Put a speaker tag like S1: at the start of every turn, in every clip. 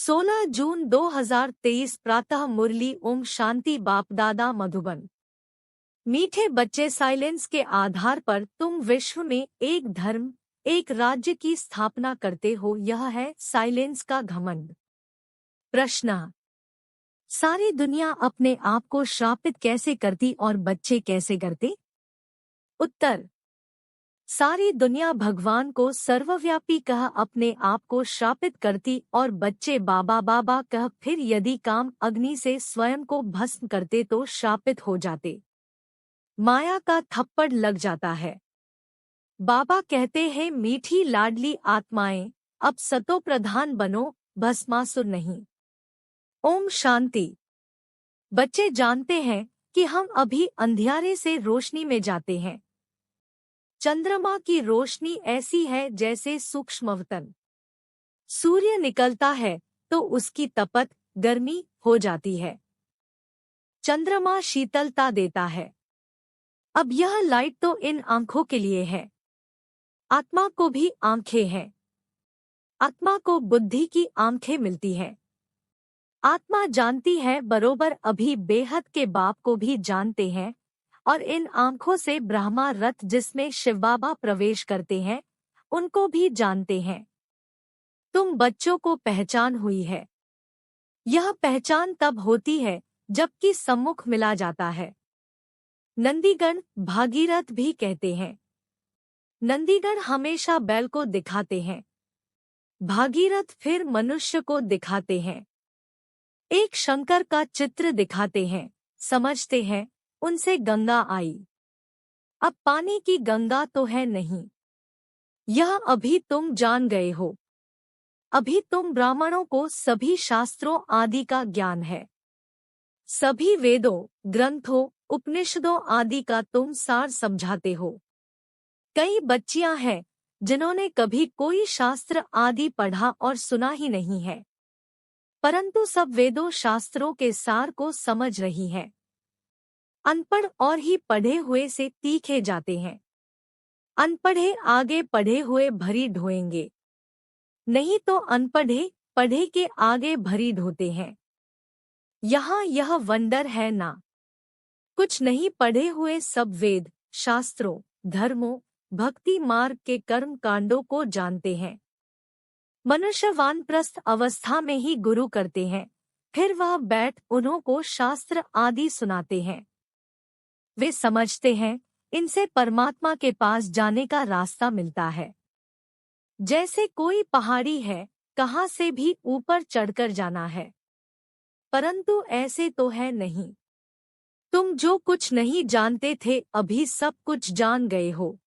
S1: 16 जून 2023 प्रातः मुरली ओम शांति बापदादा मधुबन। मीठे बच्चे, साइलेंस के आधार पर तुम विश्व में एक धर्म, एक राज्य की स्थापना करते हो। यह है साइलेंस का घमंड। प्रश्न: सारी दुनिया अपने आप को श्रापित कैसे करती और बच्चे कैसे करते? उत्तर: सारी दुनिया भगवान को सर्वव्यापी कह अपने आप को श्रापित करती और बच्चे बाबा बाबा कह फिर यदि काम अग्नि से स्वयं को भस्म करते तो श्रापित हो जाते। माया का थप्पड़ लग जाता है। बाबा कहते हैं, मीठी लाडली आत्माएं, अब सतो प्रधान बनो, भस्मासुर नहीं। ओम शांति। बच्चे जानते हैं कि हम अभी अंधियारे से रोशनी में जाते हैं। चंद्रमा की रोशनी ऐसी है जैसे सूक्ष्मवतन। सूर्य निकलता है तो उसकी तपत गर्मी हो जाती है। चंद्रमा शीतलता देता है। अब यह लाइट तो इन आंखों के लिए है। आत्मा को भी आंखें हैं। आत्मा को बुद्धि की आंखें मिलती है। आत्मा जानती है बरोबर, अभी बेहद के बाप को भी जानते हैं, और इन आंखों से ब्रह्मा रथ जिसमें शिव बाबा प्रवेश करते हैं उनको भी जानते हैं। तुम बच्चों को पहचान हुई है। यह पहचान तब होती है जबकि सम्मुख मिला जाता है। नंदीगण भागीरथ भी कहते हैं। नंदीगण हमेशा बैल को दिखाते हैं, भागीरथ फिर मनुष्य को दिखाते हैं। एक शंकर का चित्र दिखाते हैं, समझते हैं उनसे गंगा आई। अब पानी की गंगा तो है नहीं। यह अभी तुम जान गए हो। अभी तुम ब्राह्मणों को सभी शास्त्रों आदि का ज्ञान है। सभी वेदों, ग्रंथों, उपनिषदों आदि का तुम सार समझाते हो। कई बच्चियां हैं जिन्होंने कभी कोई शास्त्र आदि पढ़ा और सुना ही नहीं है, परंतु सब वेदों शास्त्रों के सार को समझ रही हैं। अनपढ़ और ही पढ़े हुए से तीखे जाते हैं। अनपढ़े आगे पढ़े हुए भरी ढोएंगे, नहीं तो अनपढ़े पढ़े के आगे भरी ढोते हैं। यहाँ यह वंडर है ना। कुछ नहीं पढ़े हुए सब वेद, शास्त्रों, धर्मों, भक्ति मार्ग के कर्म कांडों को जानते हैं। मनुष्य वानप्रस्थ अवस्था में ही गुरु करते हैं, फिर वह बैठ उन्हों को शास्त्र आदि सुनाते हैं। वे समझते हैं इनसे परमात्मा के पास जाने का रास्ता मिलता है। जैसे कोई पहाड़ी है, कहाँ से भी ऊपर चढ़कर जाना है, परंतु ऐसे तो है नहीं। तुम जो कुछ नहीं जानते थे अभी सब कुछ जान गए हो।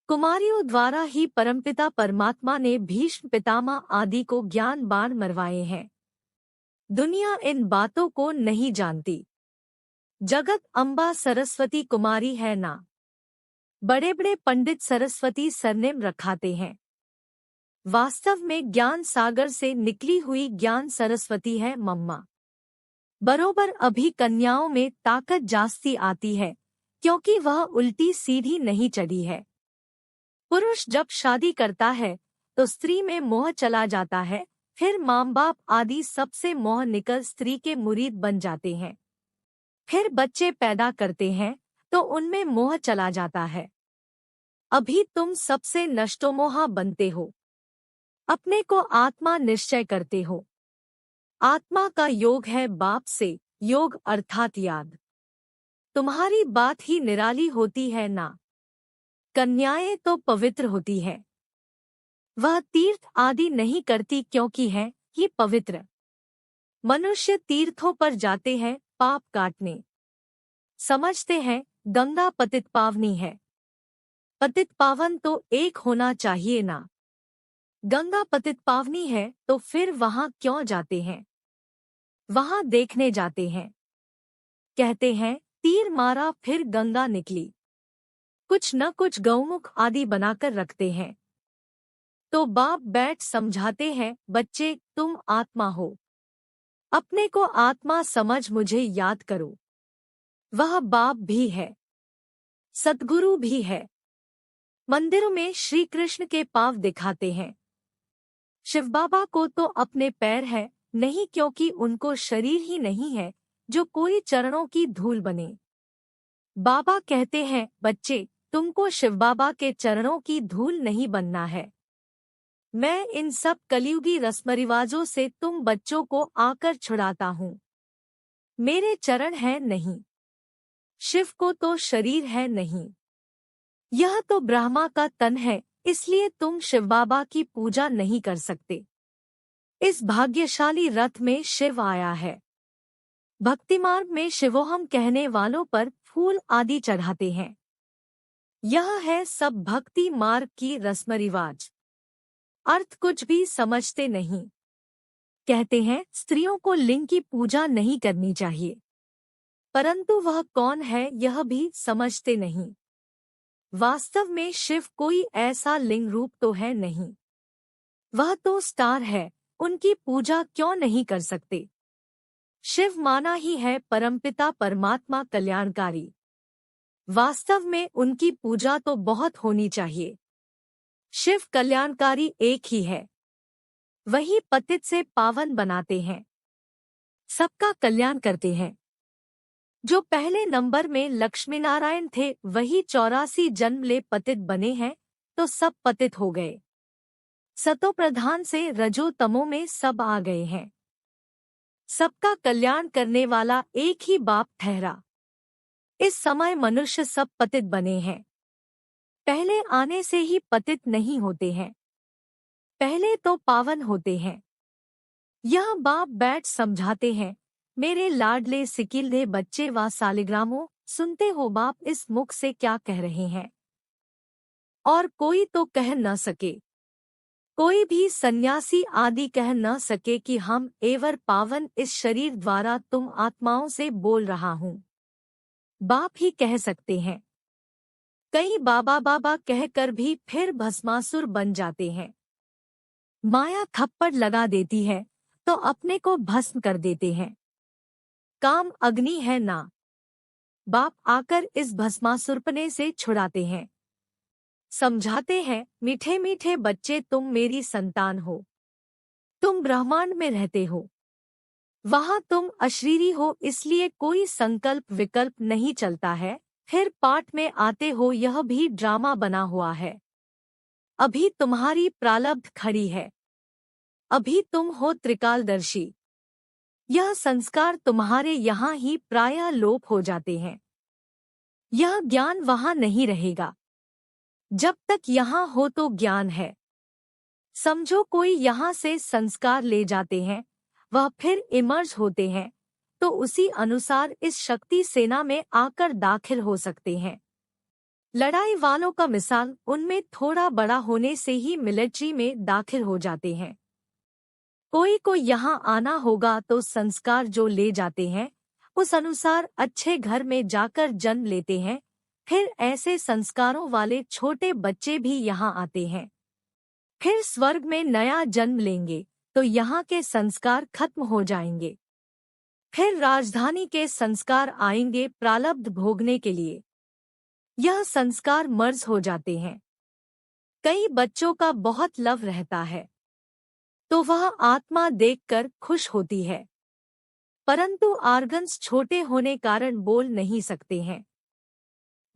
S1: कुमारियों द्वारा ही परमपिता परमात्मा ने भीष्म पितामह आदि को ज्ञान बाण मरवाए हैं। दुनिया इन बातों को नहीं जानती। जगत अम्बा सरस्वती कुमारी है ना। बड़े बड़े पंडित सरस्वती सरनेम रखाते हैं। वास्तव में ज्ञान सागर से निकली हुई ज्ञान सरस्वती है मम्मा। बरोबर अभी कन्याओं में ताकत जास्ती आती है, क्योंकि वह उल्टी सीधी नहीं चढ़ी है। पुरुष जब शादी करता है तो स्त्री में मोह चला जाता है, फिर माँ बाप आदि सबसे मोह निकल स्त्री के मुरीद बन जाते हैं। फिर बच्चे पैदा करते हैं तो उनमें मोह चला जाता है। अभी तुम सबसे नष्टोमोहा बनते हो। अपने को आत्मा निश्चय करते हो। आत्मा का योग है बाप से, योग अर्थात याद। तुम्हारी बात ही निराली होती है ना। कन्याएं तो पवित्र होती है। वह तीर्थ आदि नहीं करती क्योंकि है ये पवित्र। मनुष्य तीर्थों पर जाते हैं पाप काटने। समझते हैं गंगा पतित पावनी है। पतित पावन तो एक होना चाहिए ना। गंगा पतित पावनी है तो फिर वहां क्यों जाते हैं? वहां देखने जाते हैं। कहते हैं तीर मारा फिर गंगा निकली। कुछ न कुछ गौमुख आदि बनाकर रखते हैं। तो बाप बैठ समझाते हैं, बच्चे तुम आत्मा हो। अपने को आत्मा समझ मुझे याद करो। वह बाप भी है, सद्गुरु भी है। मंदिरों में श्री कृष्ण के पांव दिखाते हैं। शिव बाबा को तो अपने पैर है नहीं, क्योंकि उनको शरीर ही नहीं है जो कोई चरणों की धूल बने। बाबा कहते हैं, बच्चे, तुमको शिव बाबा के चरणों की धूल नहीं बनना है। मैं इन सब कलयुगी रस्म रिवाजों से तुम बच्चों को आकर छुड़ाता हूँ। मेरे चरण है नहीं, शिव को तो शरीर है नहीं, यह तो ब्रह्मा का तन है, इसलिए तुम शिव बाबा की पूजा नहीं कर सकते। इस भाग्यशाली रथ में शिव आया है। भक्ति मार्ग में शिवोहम कहने वालों पर फूल आदि चढ़ाते हैं। यह है सब भक्ति मार्ग की रस्म रिवाज। अर्थ कुछ भी समझते नहीं। कहते हैं स्त्रियों को लिंग की पूजा नहीं करनी चाहिए, परंतु वह कौन है यह भी समझते नहीं। वास्तव में शिव कोई ऐसा लिंग रूप तो है नहीं, वह तो स्टार है, उनकी पूजा क्यों नहीं कर सकते। शिव माना ही है परमपिता परमात्मा कल्याणकारी। वास्तव में उनकी पूजा तो बहुत होनी चाहिए। शिव कल्याणकारी एक ही है, वही पतित से पावन बनाते हैं, सबका कल्याण करते हैं। जो पहले नंबर में लक्ष्मी नारायण थे वही 84 जन्म ले पतित बने हैं, तो सब पतित हो गए। सतो प्रधान से रजो तमो में सब आ गए हैं। सबका कल्याण करने वाला एक ही बाप ठहरा। इस समय मनुष्य सब पतित बने हैं। पहले आने से ही पतित नहीं होते हैं, पहले तो पावन होते हैं। यह बाप बैठ समझाते हैं, मेरे लाडले सिकिलदे बच्चे व सालिग्रामों, सुनते हो बाप इस मुख से क्या कह रहे हैं। और कोई तो कह न सके, कोई भी सन्यासी आदि कह न सके कि हम एवर पावन इस शरीर द्वारा तुम आत्माओं से बोल रहा हूँ। बाप ही कह सकते हैं। कई बाबा बाबा कहकर भी फिर भस्मासुर बन जाते हैं। माया थप्पड़ लगा देती है तो अपने को भस्म कर देते हैं। काम अग्नि है ना, बाप आकर इस भस्मासुरपने से छुड़ाते हैं। समझाते हैं, मीठे मीठे बच्चे, तुम मेरी संतान हो, तुम ब्रह्मांड में रहते हो, वहाँ तुम अशरीरी हो, इसलिए कोई संकल्प विकल्प नहीं चलता है। फिर पाठ में आते हो, यह भी ड्रामा बना हुआ है। अभी तुम्हारी प्रारब्ध खड़ी है, अभी तुम हो त्रिकालदर्शी। यह संस्कार तुम्हारे यहाँ ही प्रायः लोप हो जाते हैं। यह ज्ञान वहाँ नहीं रहेगा। जब तक यहाँ हो तो ज्ञान है। समझो कोई यहाँ से संस्कार ले जाते हैं, वह फिर इमर्ज होते हैं, तो उसी अनुसार इस शक्ति सेना में आकर दाखिल हो सकते हैं। लड़ाई वालों का मिसाल उनमें थोड़ा बड़ा होने से ही मिलिट्री में दाखिल हो जाते हैं। कोई को यहाँ आना होगा तो संस्कार जो ले जाते हैं उस अनुसार अच्छे घर में जाकर जन्म लेते हैं। फिर ऐसे संस्कारों वाले छोटे बच्चे भी यहाँ आते हैं। फिर स्वर्ग में नया जन्म लेंगे तो यहाँ के संस्कार खत्म हो जाएंगे। फिर राजधानी के संस्कार आएंगे प्रारब्ध भोगने के लिए। यह संस्कार मर्ज हो जाते हैं। कई बच्चों का बहुत लव रहता है तो वह आत्मा देखकर खुश होती है, परंतु आर्गन्स छोटे होने कारण बोल नहीं सकते हैं।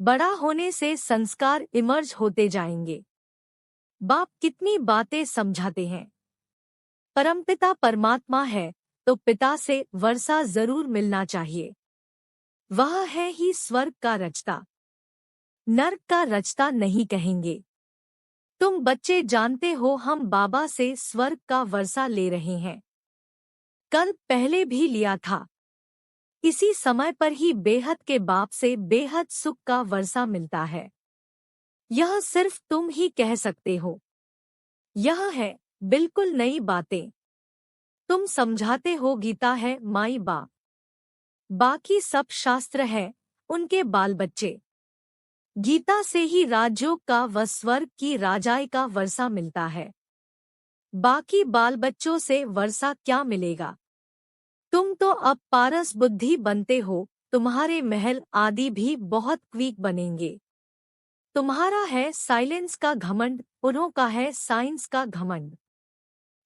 S1: बड़ा होने से संस्कार इमर्ज होते जाएंगे। बाप कितनी बातें समझाते हैं। परमपिता परमात्मा है तो पिता से वर्षा जरूर मिलना चाहिए। वह है ही स्वर्ग का रचता, नर्क का रचता नहीं कहेंगे। तुम बच्चे जानते हो हम बाबा से स्वर्ग का वर्षा ले रहे हैं। कल पहले भी लिया था। इसी समय पर ही बेहद के बाप से बेहद सुख का वर्षा मिलता है। यह सिर्फ तुम ही कह सकते हो। यह है बिल्कुल नई बातें। तुम समझाते हो गीता है माई बाप, बाकी सब शास्त्र है उनके बाल बच्चे। गीता से ही राजयोग का व स्वर्ग की राजाई का वर्षा मिलता है। बाकी बाल बच्चों से वर्षा क्या मिलेगा। तुम तो अब पारस बुद्धि बनते हो, तुम्हारे महल आदि भी बहुत क्वीक बनेंगे। तुम्हारा है साइलेंस का घमंड, उन्हों का है साइंस का घमंड।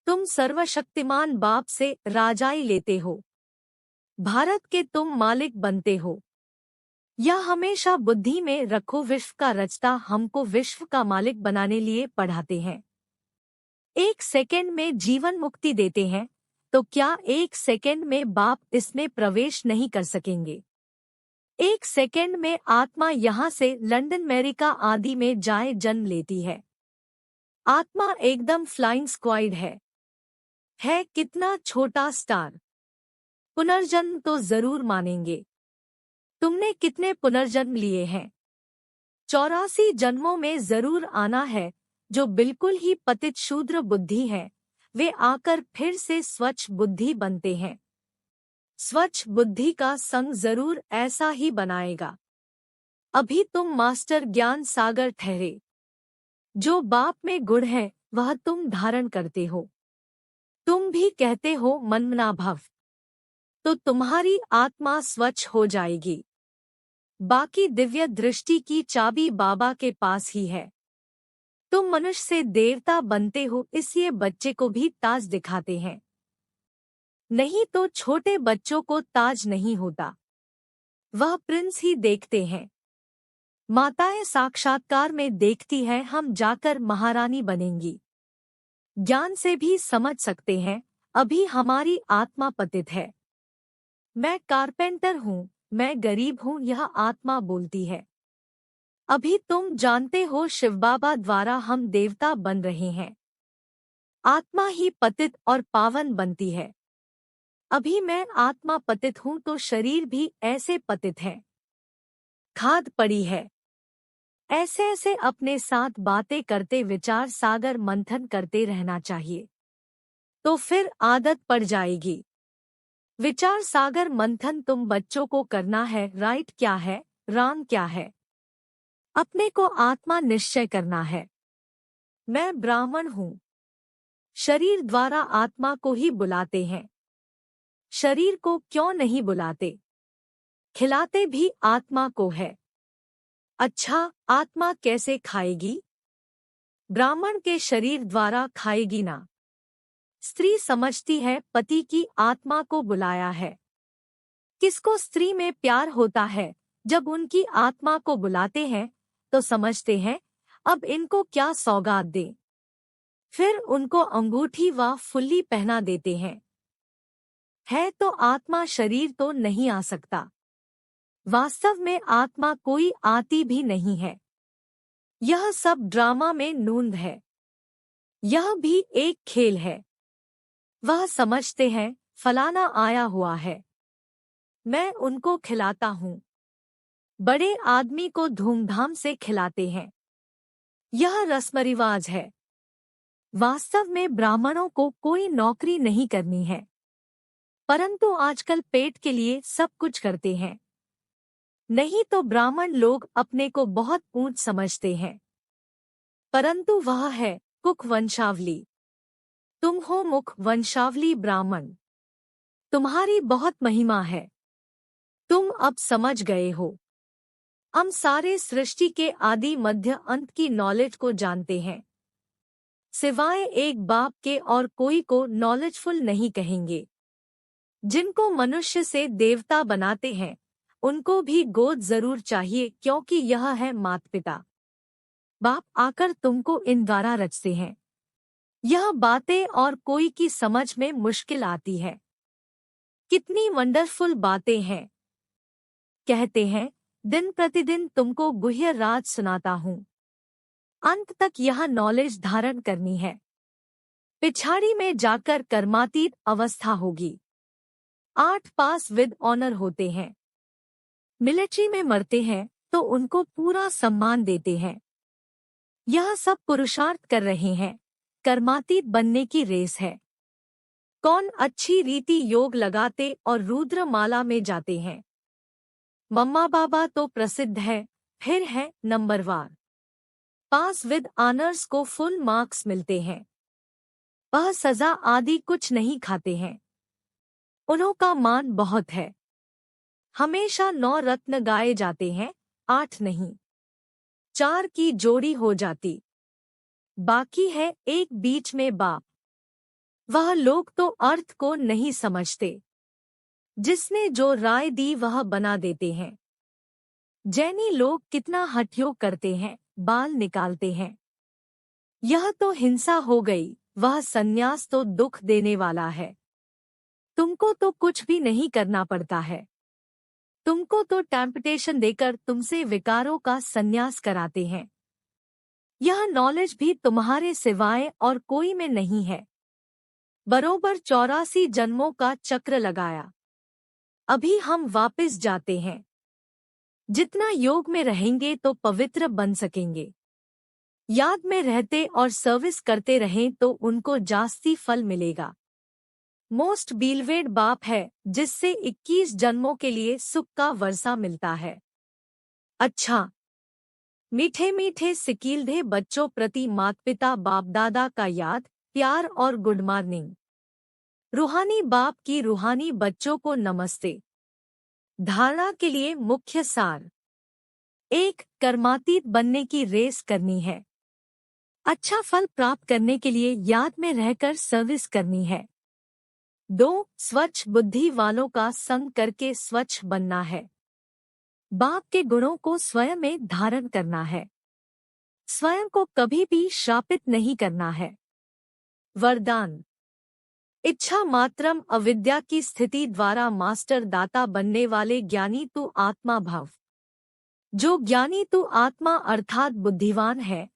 S1: तुम सर्वशक्तिमान बाप से राजाई लेते हो। भारत के तुम मालिक बनते हो। यह हमेशा बुद्धि में रखो, विश्व का रचता हमको विश्व का मालिक बनाने लिए पढ़ाते हैं। 1 सेकंड में जीवन मुक्ति देते हैं, तो क्या 1 सेकंड में बाप इसमें प्रवेश नहीं कर सकेंगे? 1 सेकंड में आत्मा यहाँ से लंदन, अमेरिका आदि में जाए जन्म लेती है। आत्मा एकदम फ्लाइंग स्क्वाड है कितना छोटा स्टार। पुनर्जन्म तो जरूर मानेंगे। तुमने कितने पुनर्जन्म लिए हैं? 84 जन्मों में जरूर आना है। जो बिल्कुल ही पतित शूद्र बुद्धि है, वे आकर फिर से स्वच्छ बुद्धि बनते हैं। स्वच्छ बुद्धि का संग जरूर ऐसा ही बनाएगा। अभी तुम मास्टर ज्ञान सागर ठहरे। जो बाप में गुण है वह तुम धारण करते हो। तुम भी कहते हो मनमना भव, तो तुम्हारी आत्मा स्वच्छ हो जाएगी। बाकी दिव्य दृष्टि की चाबी बाबा के पास ही है। तुम मनुष्य से देवता बनते हो, इसलिए बच्चे को भी ताज दिखाते हैं। नहीं तो छोटे बच्चों को ताज नहीं होता, वह प्रिंस ही देखते हैं। माताएं साक्षात्कार में देखती हैं हम जाकर महारानी बनेंगी। ज्ञान से भी समझ सकते हैं अभी हमारी आत्मा पतित है। मैं कारपेंटर हूँ, मैं गरीब हूँ, यह आत्मा बोलती है। अभी तुम जानते हो शिव बाबा द्वारा हम देवता बन रहे हैं। आत्मा ही पतित और पावन बनती है। अभी मैं आत्मा पतित हूँ तो शरीर भी ऐसे पतित है। खाद पड़ी है। ऐसे ऐसे अपने साथ बातें करते विचार सागर मंथन करते रहना चाहिए, तो फिर आदत पड़ जाएगी। विचार सागर मंथन तुम बच्चों को करना है। राइट क्या है, रॉन्ग क्या है, अपने को आत्मा निश्चय करना है। मैं ब्राह्मण हूँ। शरीर द्वारा आत्मा को ही बुलाते हैं। शरीर को क्यों नहीं बुलाते? खिलाते भी आत्मा को है। अच्छा, आत्मा कैसे खाएगी? ब्राह्मण के शरीर द्वारा खाएगी ना। स्त्री समझती है पति की आत्मा को बुलाया है। किसको स्त्री में प्यार होता है? जब उनकी आत्मा को बुलाते हैं तो समझते हैं अब इनको क्या सौगात दें। फिर उनको अंगूठी व फुल्ली पहना देते हैं। है तो आत्मा, शरीर तो नहीं आ सकता। वास्तव में आत्मा कोई आती भी नहीं है। यह सब ड्रामा में नूंद है। यह भी एक खेल है। वह समझते हैं फलाना आया हुआ है, मैं उनको खिलाता हूँ। बड़े आदमी को धूमधाम से खिलाते हैं। यह रस्म रिवाज है। वास्तव में ब्राह्मणों को कोई नौकरी नहीं करनी है, परंतु आजकल पेट के लिए सब कुछ करते हैं। नहीं तो ब्राह्मण लोग अपने को बहुत ऊंच समझते हैं, परंतु वह है कुक वंशावली। तुम हो मुख वंशावली ब्राह्मण। तुम्हारी बहुत महिमा है। तुम अब समझ गए हो। हम सारे सृष्टि के आदि मध्य अंत की नॉलेज को जानते हैं। सिवाय एक बाप के और कोई को नॉलेजफुल नहीं कहेंगे। जिनको मनुष्य से देवता बनाते हैं उनको भी गोद जरूर चाहिए, क्योंकि यह है माता पिता। बाप आकर तुमको इन द्वारा रचते हैं। यह बातें और कोई की समझ में मुश्किल आती है। कितनी वंडरफुल बातें हैं। कहते हैं दिन प्रतिदिन तुमको गुह्य राज सुनाता हूँ। अंत तक यह नॉलेज धारण करनी है। पिछाड़ी में जाकर कर्मातीत अवस्था होगी। 8 पास विद ऑनर होते हैं। मिलिट्री में मरते हैं तो उनको पूरा सम्मान देते हैं। यह सब पुरुषार्थ कर रहे हैं। कर्मातीत बनने की रेस है। कौन अच्छी रीति योग लगाते और रुद्र माला में जाते हैं। मम्मा बाबा तो प्रसिद्ध है, फिर है नंबरवार। पास विद ऑनर्स को फुल मार्क्स मिलते हैं। वह सजा आदि कुछ नहीं खाते हैं। उन्हों का मान बहुत है। हमेशा 9 रत्न गाए जाते हैं, 8 नहीं। 4 की जोड़ी हो जाती। बाकी है एक बीच में बाप। वह लोग तो अर्थ को नहीं समझते। जिसने जो राय दी वह बना देते हैं। जैनी लोग कितना हठयोग करते हैं, बाल निकालते हैं। यह तो हिंसा हो गई, वह सन्यास तो दुख देने वाला है। तुमको तो कुछ भी नहीं करना पड़ता है। तुमको तो टेम्पटेशन देकर तुमसे विकारों का सन्यास कराते हैं। यह नॉलेज भी तुम्हारे सिवाय और कोई में नहीं है। बरोबर 84 जन्मों का चक्र लगाया। अभी हम वापस जाते हैं। जितना योग में रहेंगे तो पवित्र बन सकेंगे। याद में रहते और सर्विस करते रहें तो उनको जास्ती फल मिलेगा। मोस्ट बीलवेड बाप है जिससे 21 जन्मों के लिए सुख का वर्षा मिलता है। अच्छा, मीठे मीठे सिकीलधे बच्चों प्रति माता-पिता बाप दादा का याद, प्यार और गुड मॉर्निंग। रूहानी बाप की रूहानी बच्चों को नमस्ते। धारणा के लिए मुख्य सार। 1. कर्मातीत बनने की रेस करनी है। अच्छा फल प्राप्त करने के लिए याद में रहकर सर्विस करनी है। 2. स्वच्छ बुद्धि वालों का संग करके स्वच्छ बनना है। बाप के गुणों को स्वयं में धारण करना है। स्वयं को कभी भी श्रापित नहीं करना है। वरदान। इच्छा मात्रम अविद्या की स्थिति द्वारा मास्टर दाता बनने वाले ज्ञानी तू आत्मा भव। जो ज्ञानी तू आत्मा अर्थात बुद्धिवान है,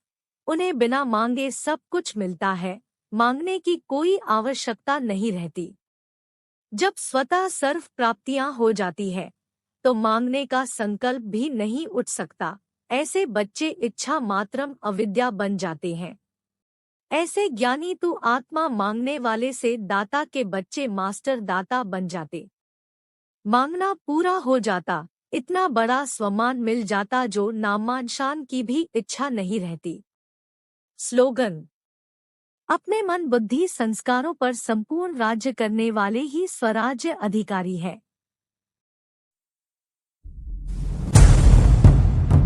S1: उन्हें बिना मांगे सब कुछ मिलता है, मांगने की कोई आवश्यकता नहीं रहती। जब स्वतः सर्व प्राप्तियां हो जाती है, तो मांगने का संकल्प भी नहीं उठ सकता। ऐसे बच्चे इच्छा मात्रम अविद्या बन जाते हैं। ऐसे ज्ञानी तू आत्मा मांगने वाले से दाता के बच्चे मास्टर दाता बन जाते। मांगना पूरा हो जाता, इतना बड़ा स्वमान मिल जाता जो नामांशान की भी इच्छा नहीं रहती। स्लोगन। अपने मन बुद्धि संस्कारों पर संपूर्ण राज्य करने वाले ही स्वराज्य अधिकारी है।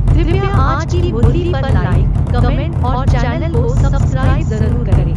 S1: कृपया आज की बुद्धि पर लाइक, कमेंट और चैनल को सब्सक्राइब जरूर करें।